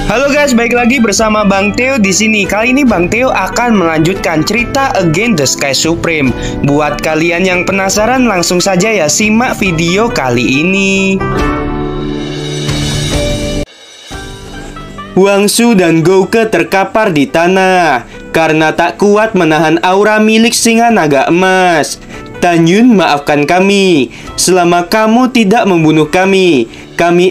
Halo guys, balik lagi bersama Bang Theo di sini. Kali ini Bang Theo akan melanjutkan cerita Against the Sky Supreme. Buat kalian yang penasaran, langsung saja ya simak video kali ini. Wangsu dan Gouke terkapar di tanah karena tak kuat menahan aura milik singa naga emas. Tanyun, maafkan kami. Selama kamu tidak membunuh kami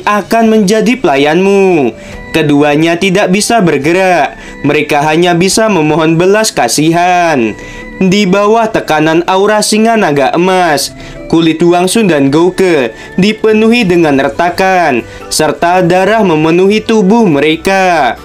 akan menjadi pelayanmu. Keduanya tidak bisa bergerak. Mereka hanya bisa memohon belas kasihan. Di bawah tekanan aura singa naga emas, kulit Wangsu dan Gouke dipenuhi dengan retakan, serta darah memenuhi tubuh mereka.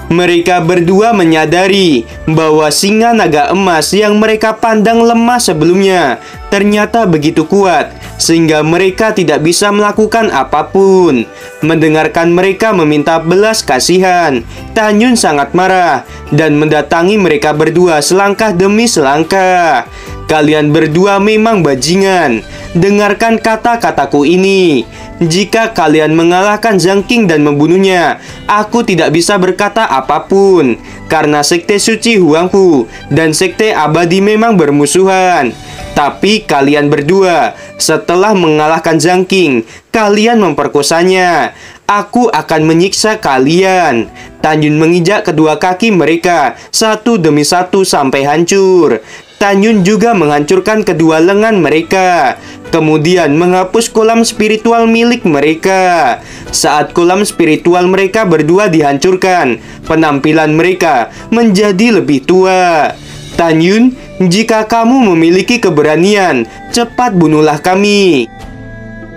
Mereka berdua menyadari bahwa singa naga emas yang mereka pandang lemah sebelumnya ternyata begitu kuat, sehingga mereka tidak bisa melakukan apapun. Mendengarkan mereka meminta belas kasihan, Tanyun sangat marah dan mendatangi mereka berdua selangkah demi selangkah. Kalian berdua memang bajingan. Dengarkan kata-kataku ini. Jika kalian mengalahkan Zhang King dan membunuhnya, aku tidak bisa berkata apapun. Karena Sekte Suci Huangfu dan Sekte Abadi memang bermusuhan. Tapi kalian berdua, setelah mengalahkan Zhang King, kalian memperkosanya. Aku akan menyiksa kalian. Tanyun menginjak kedua kaki mereka satu demi satu sampai hancur. Tanyun juga menghancurkan kedua lengan mereka, kemudian menghapus kolam spiritual milik mereka. Saat kolam spiritual mereka berdua dihancurkan, penampilan mereka menjadi lebih tua. Tanyun, jika kamu memiliki keberanian, cepat bunuhlah kami.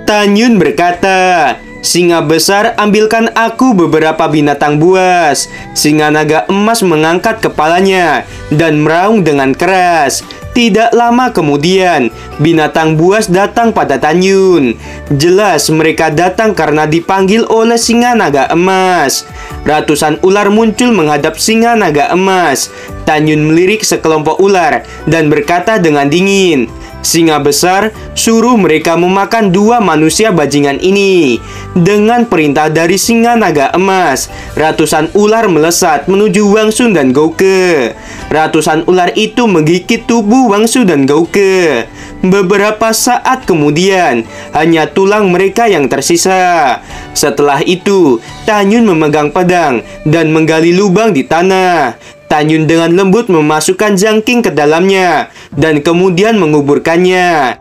Tanyun berkata, "Singa besar, ambilkan aku beberapa binatang buas." Singa naga emas mengangkat kepalanya dan meraung dengan keras. Tidak lama kemudian, binatang buas datang pada Tanyun. Jelas mereka datang karena dipanggil oleh singa naga emas. Ratusan ular muncul menghadap singa naga emas. Tanyun melirik sekelompok ular dan berkata dengan dingin, "Singa besar, suruh mereka memakan dua manusia bajingan ini." Dengan perintah dari singa naga emas, ratusan ular melesat menuju Wangsu dan Gouke. Ratusan ular itu menggigit tubuh Wangsu dan Gouke. Beberapa saat kemudian, hanya tulang mereka yang tersisa. Setelah itu, Tanyun memegang pedang dan menggali lubang di tanah. Tanyun dengan lembut memasukkan Zhang King ke dalamnya dan kemudian menguburkannya.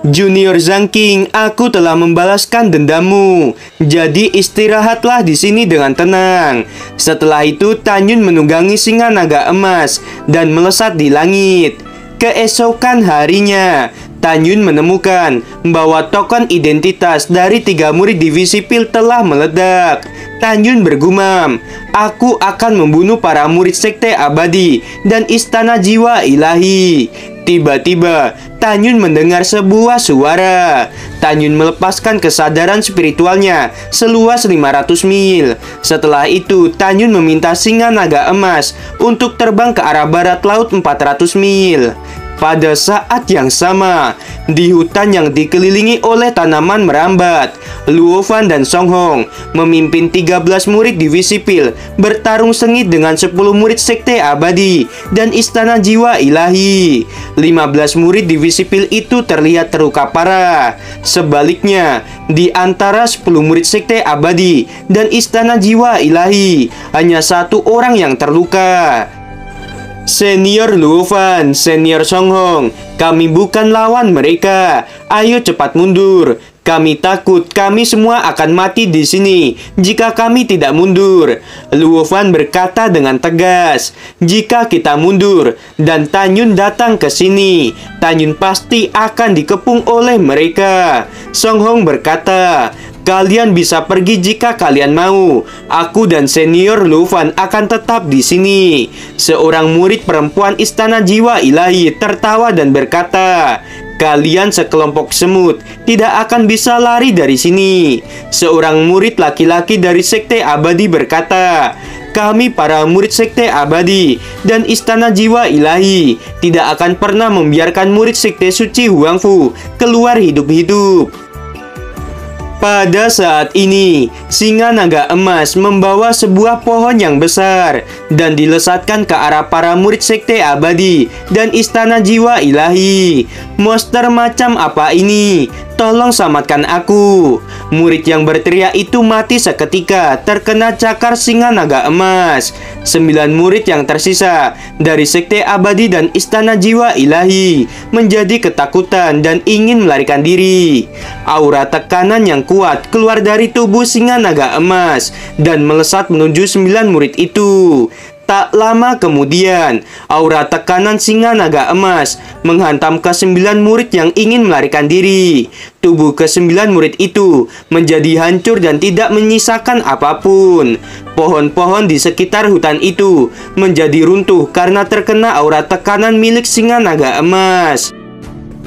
"Junior Zhang King, aku telah membalaskan dendamu. Jadi istirahatlah di sini dengan tenang." Setelah itu, Tanyun menunggangi singa naga emas dan melesat di langit. Keesokan harinya, Tanyun menemukan bahwa token identitas dari 3 murid divisi Pil telah meledak. Tanyun bergumam, "Aku akan membunuh para murid Sekte Abadi dan Istana Jiwa Ilahi." Tiba-tiba, Tanyun mendengar sebuah suara. Tanyun melepaskan kesadaran spiritualnya seluas 500 mil. Setelah itu, Tanyun meminta singa naga emas untuk terbang ke arah barat laut 400 mil. Pada saat yang sama, di hutan yang dikelilingi oleh tanaman merambat, Luofan dan Song Hong memimpin 13 murid divisi Pil bertarung sengit dengan 10 murid Sekte Abadi dan Istana Jiwa Ilahi. 15 murid divisi Pil itu terlihat terluka parah. Sebaliknya, di antara 10 murid Sekte Abadi dan Istana Jiwa Ilahi, hanya 1 orang yang terluka. "Senior Luofan, Senior Song Hong, kami bukan lawan mereka. Ayo cepat mundur. Kami takut kami semua akan mati di sini jika kami tidak mundur." Luofan berkata dengan tegas, "Jika kita mundur dan Tanyun datang ke sini, Tanyun pasti akan dikepung oleh mereka." Song Hong berkata, "Kalian bisa pergi jika kalian mau. Aku dan Senior Luofan akan tetap di sini." Seorang murid perempuan Istana Jiwa Ilahi tertawa dan berkata, "Kalian sekelompok semut tidak akan bisa lari dari sini." Seorang murid laki-laki dari Sekte Abadi berkata, "Kami para murid Sekte Abadi dan Istana Jiwa Ilahi tidak akan pernah membiarkan murid Sekte Suci Huangfu keluar hidup-hidup." Pada saat ini, singa naga emas membawa sebuah pohon yang besar dan dilesatkan ke arah para murid sekte abadi dan istana jiwa ilahi. Monster macam apa ini? Tolong selamatkan aku. Murid yang berteriak itu mati seketika terkena cakar singa naga emas. 9 murid yang tersisa dari sekte abadi dan istana jiwa ilahi menjadi ketakutan dan ingin melarikan diri. Aura tekanan yang kuat keluar dari tubuh singa naga emas dan melesat menuju 9 murid itu. Tak lama kemudian, aura tekanan singa naga emas menghantam ke-9 murid yang ingin melarikan diri. Tubuh ke-9 murid itu menjadi hancur dan tidak menyisakan apapun. Pohon-pohon di sekitar hutan itu menjadi runtuh karena terkena aura tekanan milik singa naga emas.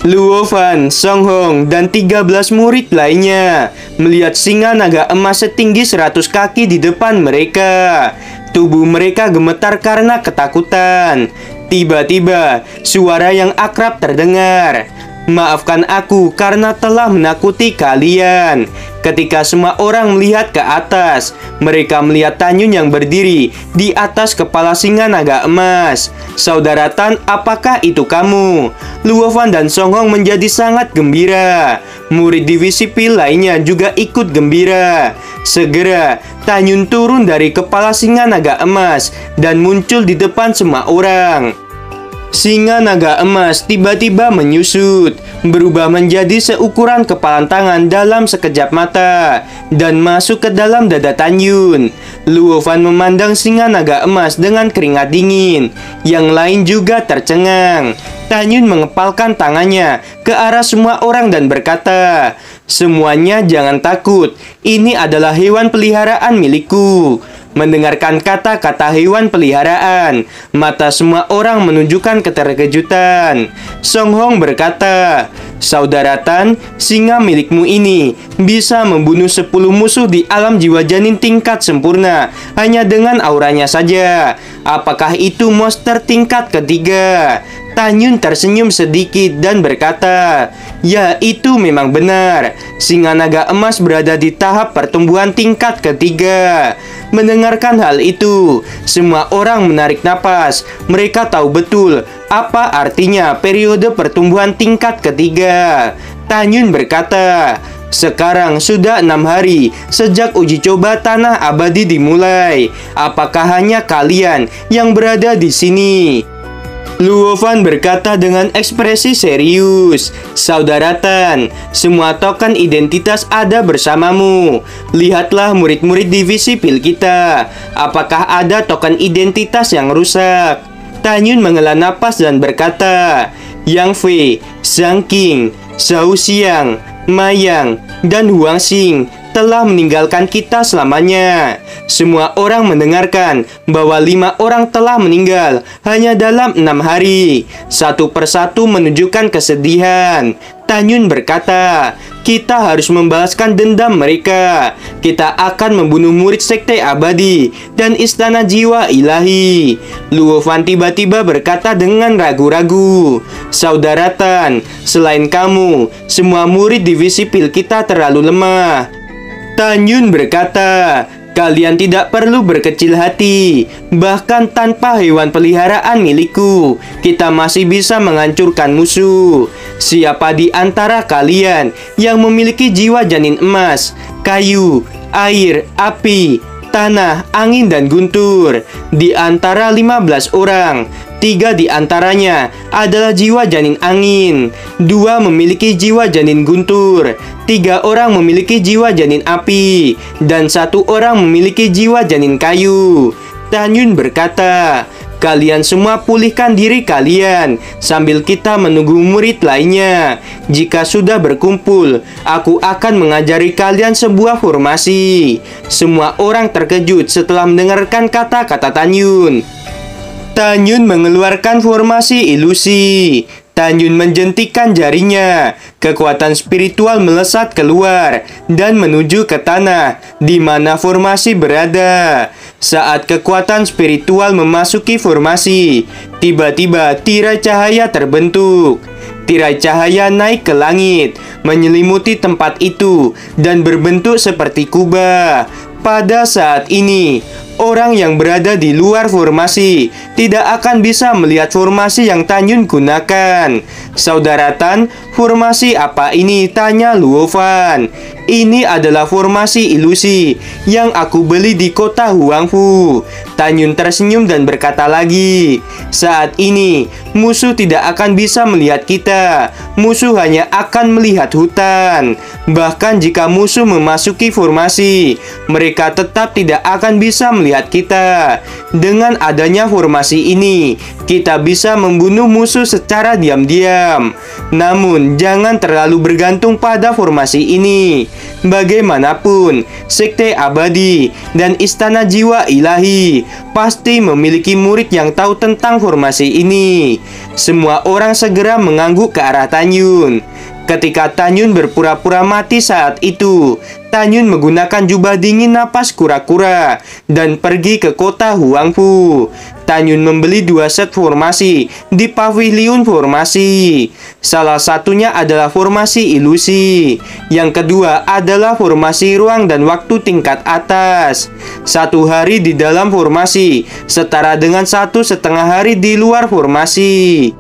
Luo Fan, Song Hong, dan 13 murid lainnya melihat singa naga emas setinggi 100 kaki di depan mereka. Tubuh mereka gemetar karena ketakutan. Tiba-tiba, suara yang akrab terdengar. Maafkan aku karena telah menakuti kalian. Ketika semua orang melihat ke atas, mereka melihat Tanyun yang berdiri di atas kepala singa naga emas. Saudara Tan, apakah itu kamu? Luo Fan dan Song Hong menjadi sangat gembira. Murid divisi Pil lainnya juga ikut gembira. Segera, Tanyun turun dari kepala singa naga emas dan muncul di depan semua orang. Singa naga emas tiba-tiba menyusut, berubah menjadi seukuran kepalan tangan dalam sekejap mata, dan masuk ke dalam dada Tanyun. Luo Fan memandang singa naga emas dengan keringat dingin. Yang lain juga tercengang. Tanyun mengepalkan tangannya ke arah semua orang dan berkata, "Semuanya jangan takut, ini adalah hewan peliharaan milikku." Mendengarkan kata-kata hewan peliharaan, mata semua orang menunjukkan keterkejutan. Song Hong berkata, "Saudara Tan, singa milikmu ini bisa membunuh 10 musuh di alam jiwa janin tingkat sempurna hanya dengan auranya saja. Apakah itu monster tingkat ketiga?" Tanyun tersenyum sedikit dan berkata, "Ya, itu memang benar. Singa naga emas berada di tahap pertumbuhan tingkat ketiga." Mendengarkan hal itu, semua orang menarik napas. Mereka tahu betul apa artinya periode pertumbuhan tingkat ketiga. Tanyun berkata, "Sekarang sudah 6 hari sejak uji coba tanah abadi dimulai. Apakah hanya kalian yang berada di sini?" Luo Fan berkata dengan ekspresi serius, "Saudara Tan, semua token identitas ada bersamamu. Lihatlah murid-murid divisi Pil kita. Apakah ada token identitas yang rusak?" Tanyun menghela napas dan berkata, "Yang Fei, Zhang Qing, Zhao Xiang, Mayang, dan Huang Xing telah meninggalkan kita selamanya." Semua orang mendengarkan bahwa 5 orang telah meninggal hanya dalam 6 hari. Satu persatu menunjukkan kesedihan. Tanyun berkata, "Kita harus membalaskan dendam mereka. Kita akan membunuh murid sekte abadi dan istana jiwa ilahi." Luo Fan tiba-tiba berkata dengan ragu-ragu, "Saudara Tan, selain kamu, semua murid divisi Pil kita terlalu lemah." Tanyun berkata, "Kalian tidak perlu berkecil hati. Bahkan tanpa hewan peliharaan milikku, kita masih bisa menghancurkan musuh. Siapa di antara kalian yang memiliki jiwa janin emas, kayu, air, api, tanah, angin, dan guntur? Di antara 15 orang, 3 di antaranya adalah jiwa janin angin, 2 memiliki jiwa janin guntur, 3 orang memiliki jiwa janin api, dan 1 orang memiliki jiwa janin kayu." Tanyun berkata, "Kalian semua pulihkan diri kalian sambil kita menunggu murid lainnya. Jika sudah berkumpul, aku akan mengajari kalian sebuah formasi." Semua orang terkejut setelah mendengarkan kata-kata Tanyun. Tanyun mengeluarkan formasi ilusi. Tanyun menjentikan jarinya. Kekuatan spiritual melesat keluar dan menuju ke tanah di mana formasi berada. Saat kekuatan spiritual memasuki formasi, tiba-tiba tirai cahaya terbentuk. Tirai cahaya naik ke langit, menyelimuti tempat itu, dan berbentuk seperti kubah. Pada saat ini, orang yang berada di luar formasi tidak akan bisa melihat formasi yang Tan Yun gunakan. Saudara Tan, formasi apa ini? Tanya Luo Fan. Ini adalah formasi ilusi yang aku beli di kota Huangfu. Tan Yun tersenyum dan berkata lagi, saat ini musuh tidak akan bisa melihat kita. Musuh hanya akan melihat hutan. Bahkan jika musuh memasuki formasi, mereka tetap tidak akan bisa melihat kita. Dengan adanya formasi ini, kita bisa membunuh musuh secara diam-diam. Namun, jangan terlalu bergantung pada formasi ini. Bagaimanapun, sekte abadi dan istana jiwa ilahi pasti memiliki murid yang tahu tentang formasi ini. Semua orang segera mengangguk ke arah Tan Yun. Ketika Tan Yun berpura-pura mati saat itu, Tan Yun menggunakan jubah dingin napas kura-kura dan pergi ke kota Huangfu. Tan Yun membeli 2 set formasi di pavilion formasi. Salah satunya adalah formasi ilusi. Yang kedua adalah formasi ruang dan waktu tingkat atas. 1 hari di dalam formasi setara dengan 1,5 hari di luar formasi.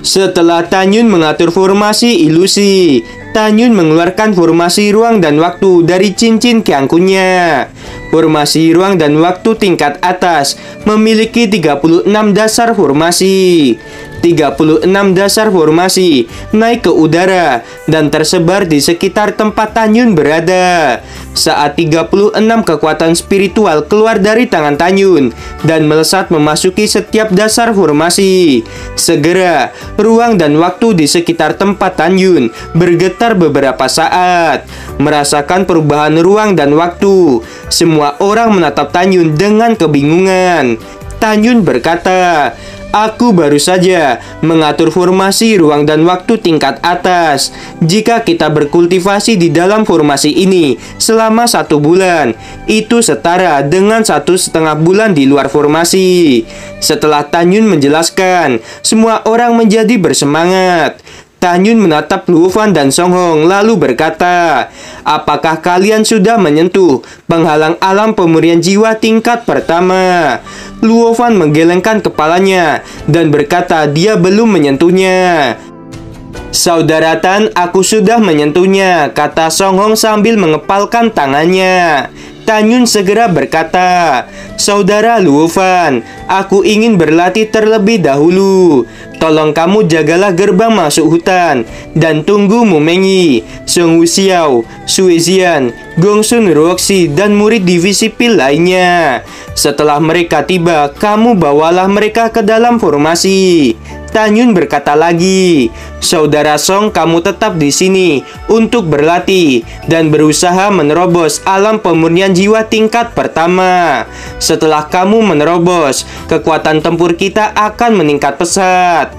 Setelah Tan Yun mengatur formasi ilusi, Tan Yun mengeluarkan formasi ruang dan waktu dari cincin kiangkunnya. Formasi ruang dan waktu tingkat atas memiliki 36 dasar formasi. 36 dasar formasi naik ke udara dan tersebar di sekitar tempat Tan Yun berada. Saat 36 kekuatan spiritual keluar dari tangan Tan Yun dan melesat memasuki setiap dasar formasi, segera ruang dan waktu di sekitar tempat Tan Yun bergetar beberapa saat. Merasakan perubahan ruang dan waktu, semua orang menatap Tan Yun dengan kebingungan. Tan Yun berkata, aku baru saja mengatur formasi ruang dan waktu tingkat atas. Jika kita berkultivasi di dalam formasi ini selama 1 bulan, itu setara dengan 1,5 bulan di luar formasi. Setelah Tan Yun menjelaskan, semua orang menjadi bersemangat. Tan Yun menatap Luo Fan dan Song Hong lalu berkata, apakah kalian sudah menyentuh penghalang alam pemurnian jiwa tingkat pertama? Luo Fan menggelengkan kepalanya dan berkata dia belum menyentuhnya. Saudara Tan, aku sudah menyentuhnya, kata Song Hong sambil mengepalkan tangannya. Tan Yun segera berkata, saudara Luo Fan, aku ingin berlatih terlebih dahulu. Tolong kamu jagalah gerbang masuk hutan dan tunggu Mu Mengyi, Song Wuxiao, Sui Zian, Gong Sun Roxy dan murid divisi pil lainnya. Setelah mereka tiba, kamu bawalah mereka ke dalam formasi. Tan Yun berkata lagi, saudara Song, kamu tetap di sini untuk berlatih dan berusaha menerobos alam pemurnian jiwa tingkat pertama. Setelah kamu menerobos, kekuatan tempur kita akan meningkat pesat.